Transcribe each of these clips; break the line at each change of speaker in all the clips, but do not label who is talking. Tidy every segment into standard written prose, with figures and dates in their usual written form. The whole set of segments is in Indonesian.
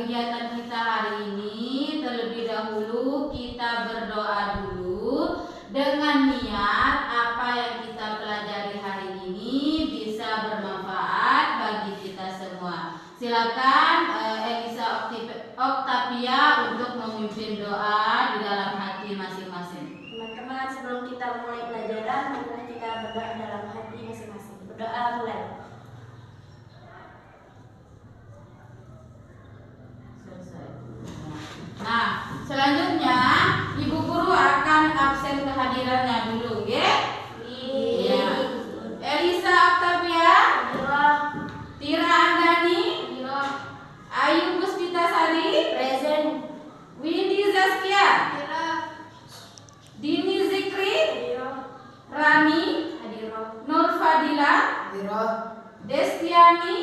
kegiatan kita hari ini, terlebih dahulu kita berdoa dulu dengan niat apa yang kita pelajari hari ini bisa bermanfaat bagi kita semua. Silakan Elisa Octavia untuk memimpin doa di dalam hati masing-masing.
Teman-teman, sebelum kita mulai pelajaran, marilah kita berdoa dalam hati masing-masing. Berdoa mulai.
Nah, selanjutnya Ibu Guru akan absen kehadirannya dulu, ya? Iya. Elisa Octavia, Tira Andani, Ayu Puspitasari,
Present.
Windy Zaskia, Dini Zikri, Rani, Nur Fadila, Destiani,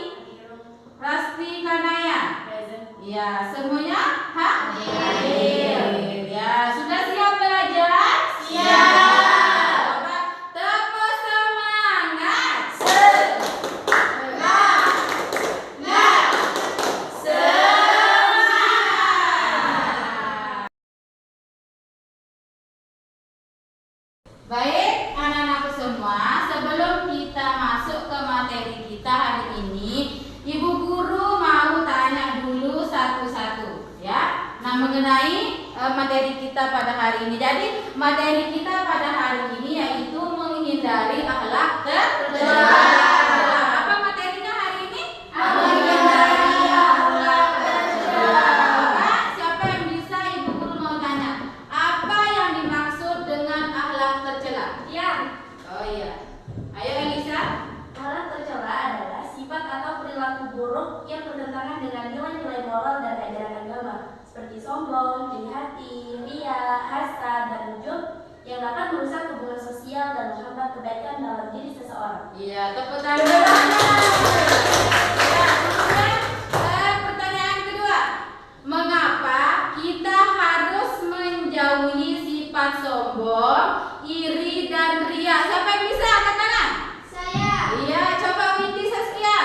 Rasti Kanaya. Ya, semuanya hadir. Ya, sudah siap belajar?
Siap.
Coba tepuk semangat. Baik, anak-anakku semua, sebelum kita masuk ke materi kita hari ini, Ibu Guru mau tanya dulu satu-satu, ya. Nah, mengenai materi kita pada hari ini. Jadi, materi kita pada hari ini yaitu menghindari akhlak tercela. Apa materinya hari ini? Menghindari akhlak tercela. Siapa yang bisa Ibu Guru mau tanya? Apa yang dimaksud dengan akhlak tercela?
Ya.
Oh iya. Ayo Elisa.
Akhlak tercela adalah sifat atau perilaku buruk yang bertentangan dengan nilai-nilai moral dan ajaran agama, seperti sombong, tinggi hati, ria, hasad, dan ujub yang dapat merusak hubungan sosial dan menghambat kebaikan dalam diri seseorang.
Iya, tepuk tangan. Ya, kemudian pertanyaan kedua, mengapa kita harus menjauhi sifat sombong, iri, dan ria? Siapa yang bisa angkat tangan?
Saya.
Iya, coba Windy Saskia.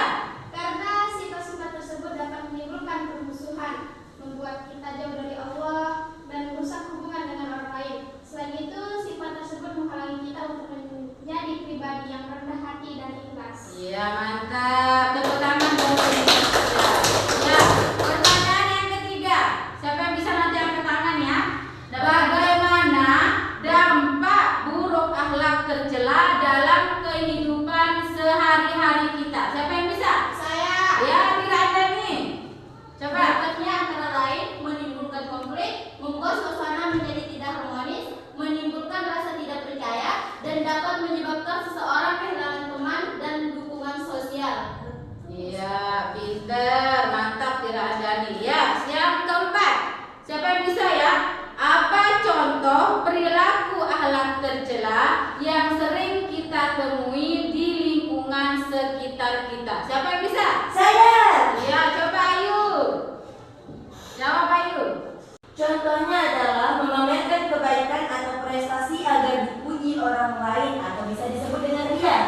Karena sifat-sifat tersebut dapat menimbulkan permusuhan, membuat kita jauh dari Allah dan merusak hubungan dengan orang lain. Selain itu, sifat tersebut menghalangi kita untuk menjadi pribadi yang rendah hati dan ikhlas.
Iya, mantap. Tepuk tangan buat Windy Saskia. Ya, pertanyaan yang ketiga. Siapa yang bisa nanti angkat tangan ya? Bagaimana dampak buruk akhlak tercela dalam kehidupan sehari-hari kita? Siapa yang bisa?
Saya.
Ya, Tira Andani. Coba.
Dampaknya antara lain menimbulkan konflik, membuat suasana menjadi tidak harmonis, menimbulkan rasa tidak percaya, dan dapat menyebabkan seseorang kehilangan teman dan dukungan sosial.
Iya, pinter, mantap Tira Andani. Ya, yang keempat. Siapa yang bisa ya? Apa contoh perilaku akhlak tercela yang sering kita temui di lingkungan sekitar kita? Siapa yang bisa?
Saya.
Ya, coba Ayu. Jawab Ayu.
Contohnya adalah memamerkan kebaikan atau prestasi agar dipuji orang lain atau bisa disebut dengan ria.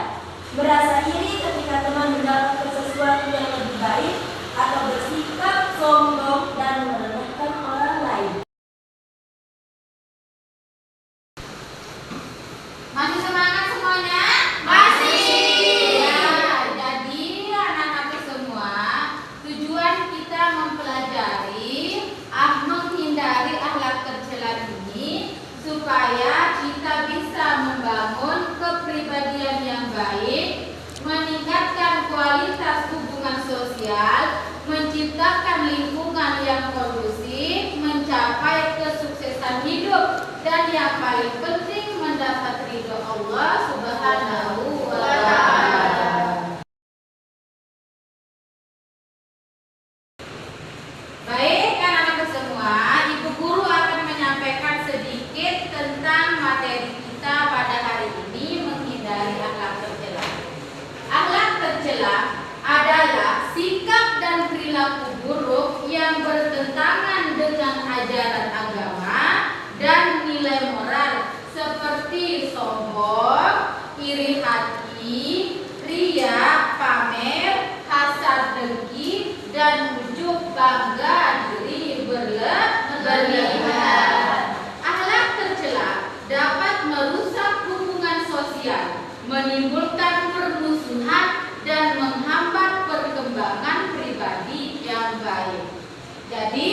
Merasa iri ketika teman mendapatkan sesuatu yang lebih baik atau bersikap sombong dan merendahkan orang lain.
Masih semangat semuanya?
Masih.
Ya, jadi anak-anak semua, tujuan kita mempelajari menghindari akhlak tercela ini supaya kita bisa membangun kepribadian yang baik, meningkatkan kualitas hubungan sosial, menciptakan lingkungan yang kondusif, mencapai kesuksesan hidup, dan yang paling penting mendapat ridho Allah Subhanahu wa Ta'ala. Baik, anak-anak semua, Ibu Guru akan menyampaikan sedikit tentang materi kita pada hari ini, menghindari akhlak tercela. Akhlak tercela adalah sikap dan perilaku buruk yang bertentangan dengan ajaran agama dan nilai moral seperti sombong, iri hati, ria, pamer, hasad dengki, dan ujub bangga diri berlebihan. Akhlak tercela dapat merusak hubungan sosial, menimbulkan permusuhan dan menghambat perkembangan pribadi yang baik. Jadi,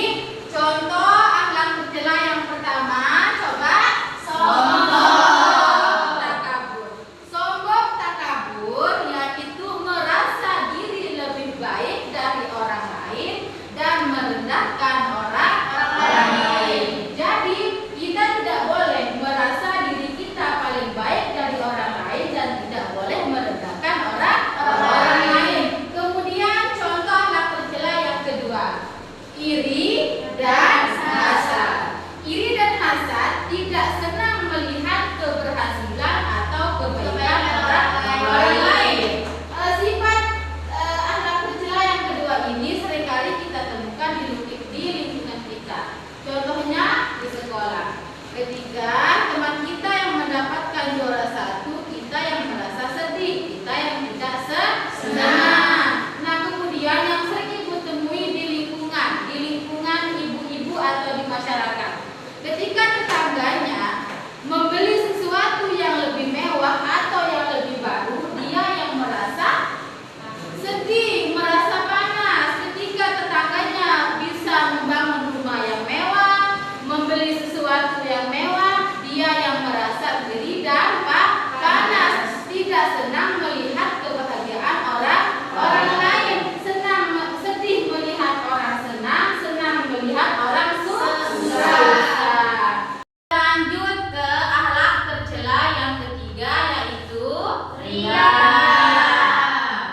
contoh akhlak tercela yang pertama, coba sombong takabur. Sombong takabur yaitu merasa diri lebih baik dari orang lain dan merendahkan orang lain. Jadi, kita tidak boleh merasa diri kita paling baik dari orang lain dan tidak boleh merendahkan orang lain. Kemudian contoh akhlak tercela yang kedua, iri dan hasad. Iri dan hasad tidak senang melihat keberhasilan atau kebaikan orang lain. Sifat akhlak tercela yang kedua ini seringkali kita temukan di lingkungan kita. Contohnya di sekolah. Ketika teman kita yang mendapatkan juara satu, kita yang merasa sedih, kita yang tidak senang. Nah, kemudian yang sering ibu temui di lingkungan ibu-ibu atau di masyarakat. Ketika tetangganya membeli sesuatu yang lebih mewah atau yang lebih baru, dia yang merasa sedih, merasa panas. Ketika tetangganya bisa membangun rumah yang mewah, membeli sesuatu yang mewah, dia yang merasa iri dan panas, tidak senang melihat kebahagiaan orang lain, sedih melihat orang senang melihat orang susah. Lanjut ke akhlak tercela yang ketiga, yaitu ria.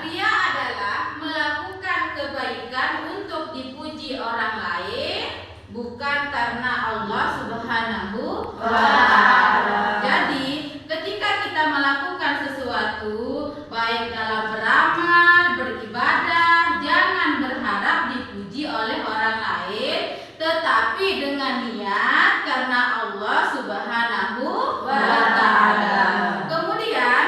Ria adalah melakukan kebaikan untuk dipuji orang lain, bukan karena Allah Subhanahu wa Ta'ala. Jadi, ketika kita melakukan sesuatu, baik dalam beramal, beribadah, jangan berharap dipuji oleh orang lain, tetapi dengan niat karena Allah Subhanahu wa Ta'ala. Kemudian,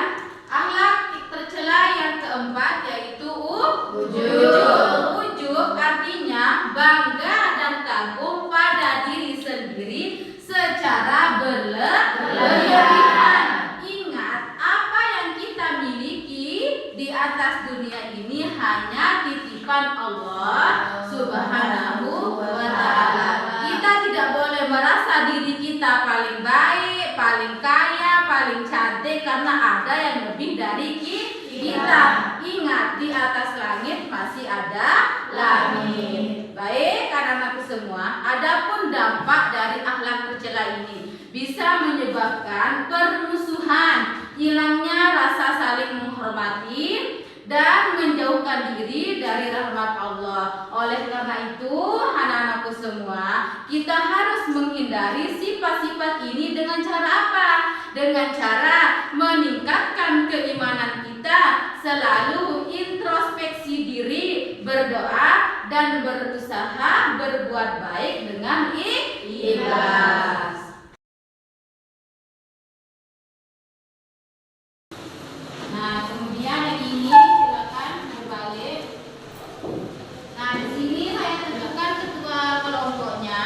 akhlak tercela yang keempat yaitu ujub. Ujub artinya bangga dan kagum pada diri sendiri secara berlebihan. Ingat, apa yang kita miliki di atas dunia ini hanya titipan Allah Subhanahu wa Ta'ala. Kita tidak boleh merasa diri kita paling baik, paling kaya, paling cantik karena ada yang lebih dari kita. Ingat, di atas langit masih ada langit. Baik, anak-anakku semua, adapun dampak dari akhlak tercela ini bisa menyebabkan permusuhan, hilangnya rasa saling menghormati, dan menjauhkan diri dari rahmat Allah. Oleh karena itu, anak-anakku semua, kita harus menghindari sifat-sifat ini dengan cara apa? Dengan cara meningkatkan keimanan kita, selalu introspeksi diri, berdoa, dan berusaha berbuat baik dengan ikhlas. Nah, kemudian yang ini silakan berbalik. Nah, di sini saya tunjukkan ketua kelompoknya.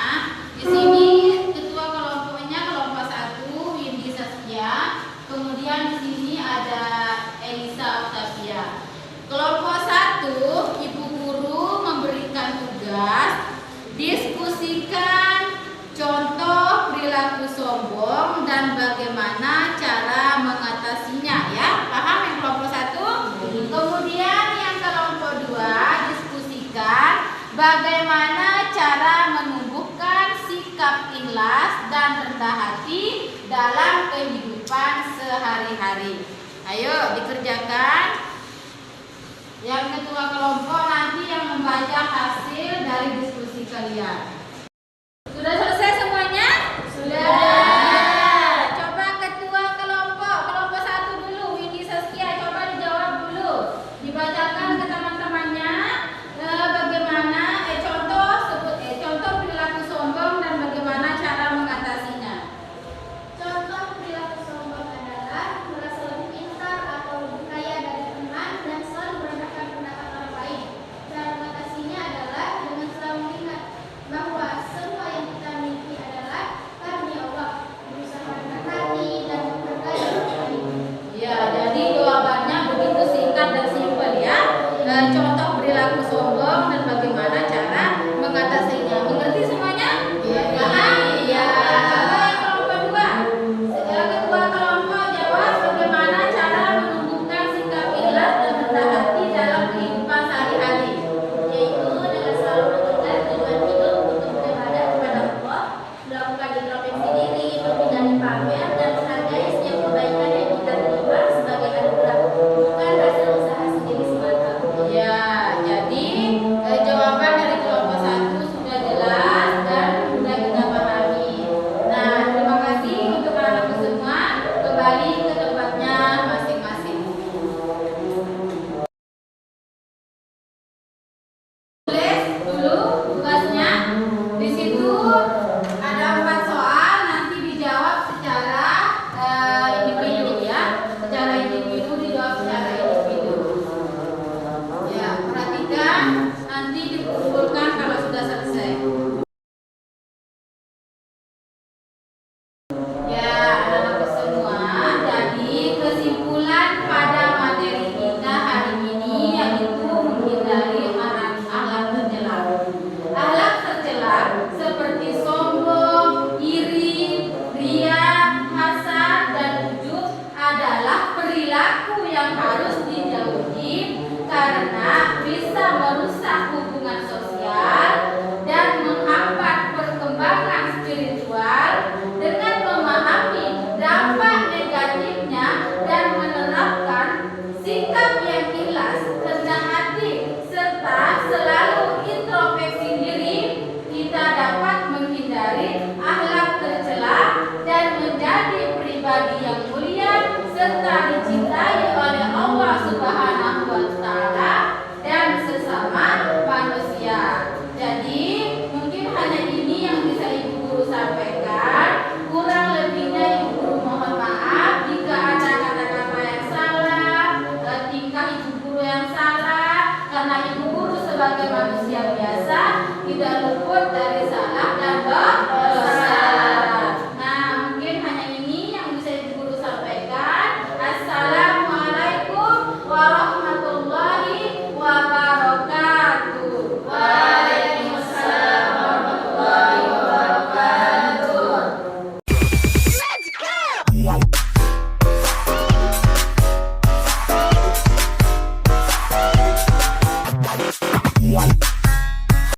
Di sini ketua kelompoknya kelompok 1 Windy Saskia. Kemudian di sini ada Elisa Octavia. Kelompok 1, Ibu Guru memberikan tugas diskusikan contoh perilaku sombong dan bagaimana cara mengatasinya, ya. Paham yang kelompok 1? Kemudian yang kelompok 2 diskusikan bagaimana cara menumbuhkan sikap ikhlas dan rendah hati dalam kehidupan sehari-hari. Ayo dikerjakan. Yang ketua kelompok nanti yang membaca hasil dari diskusi kalian. Sudah selesai semuanya? Sudah. Coba ketua kelompok 1 dulu, Windy Saskia, coba dijawab dulu. Dibacakan ke teman-temannya bagaimana contoh perilaku sombong dan bagaimana cara mengatasinya.
Contoh perilaku sombong adalah merasa lebih pintar atau lebih kaya dari teman dan selalu merendahkan pendapat orang lain. Cara mengatasinya adalah dengan
guru yang salah, karena ibu guru sebagai manusia biasa tidak luput dari salah dan dosa.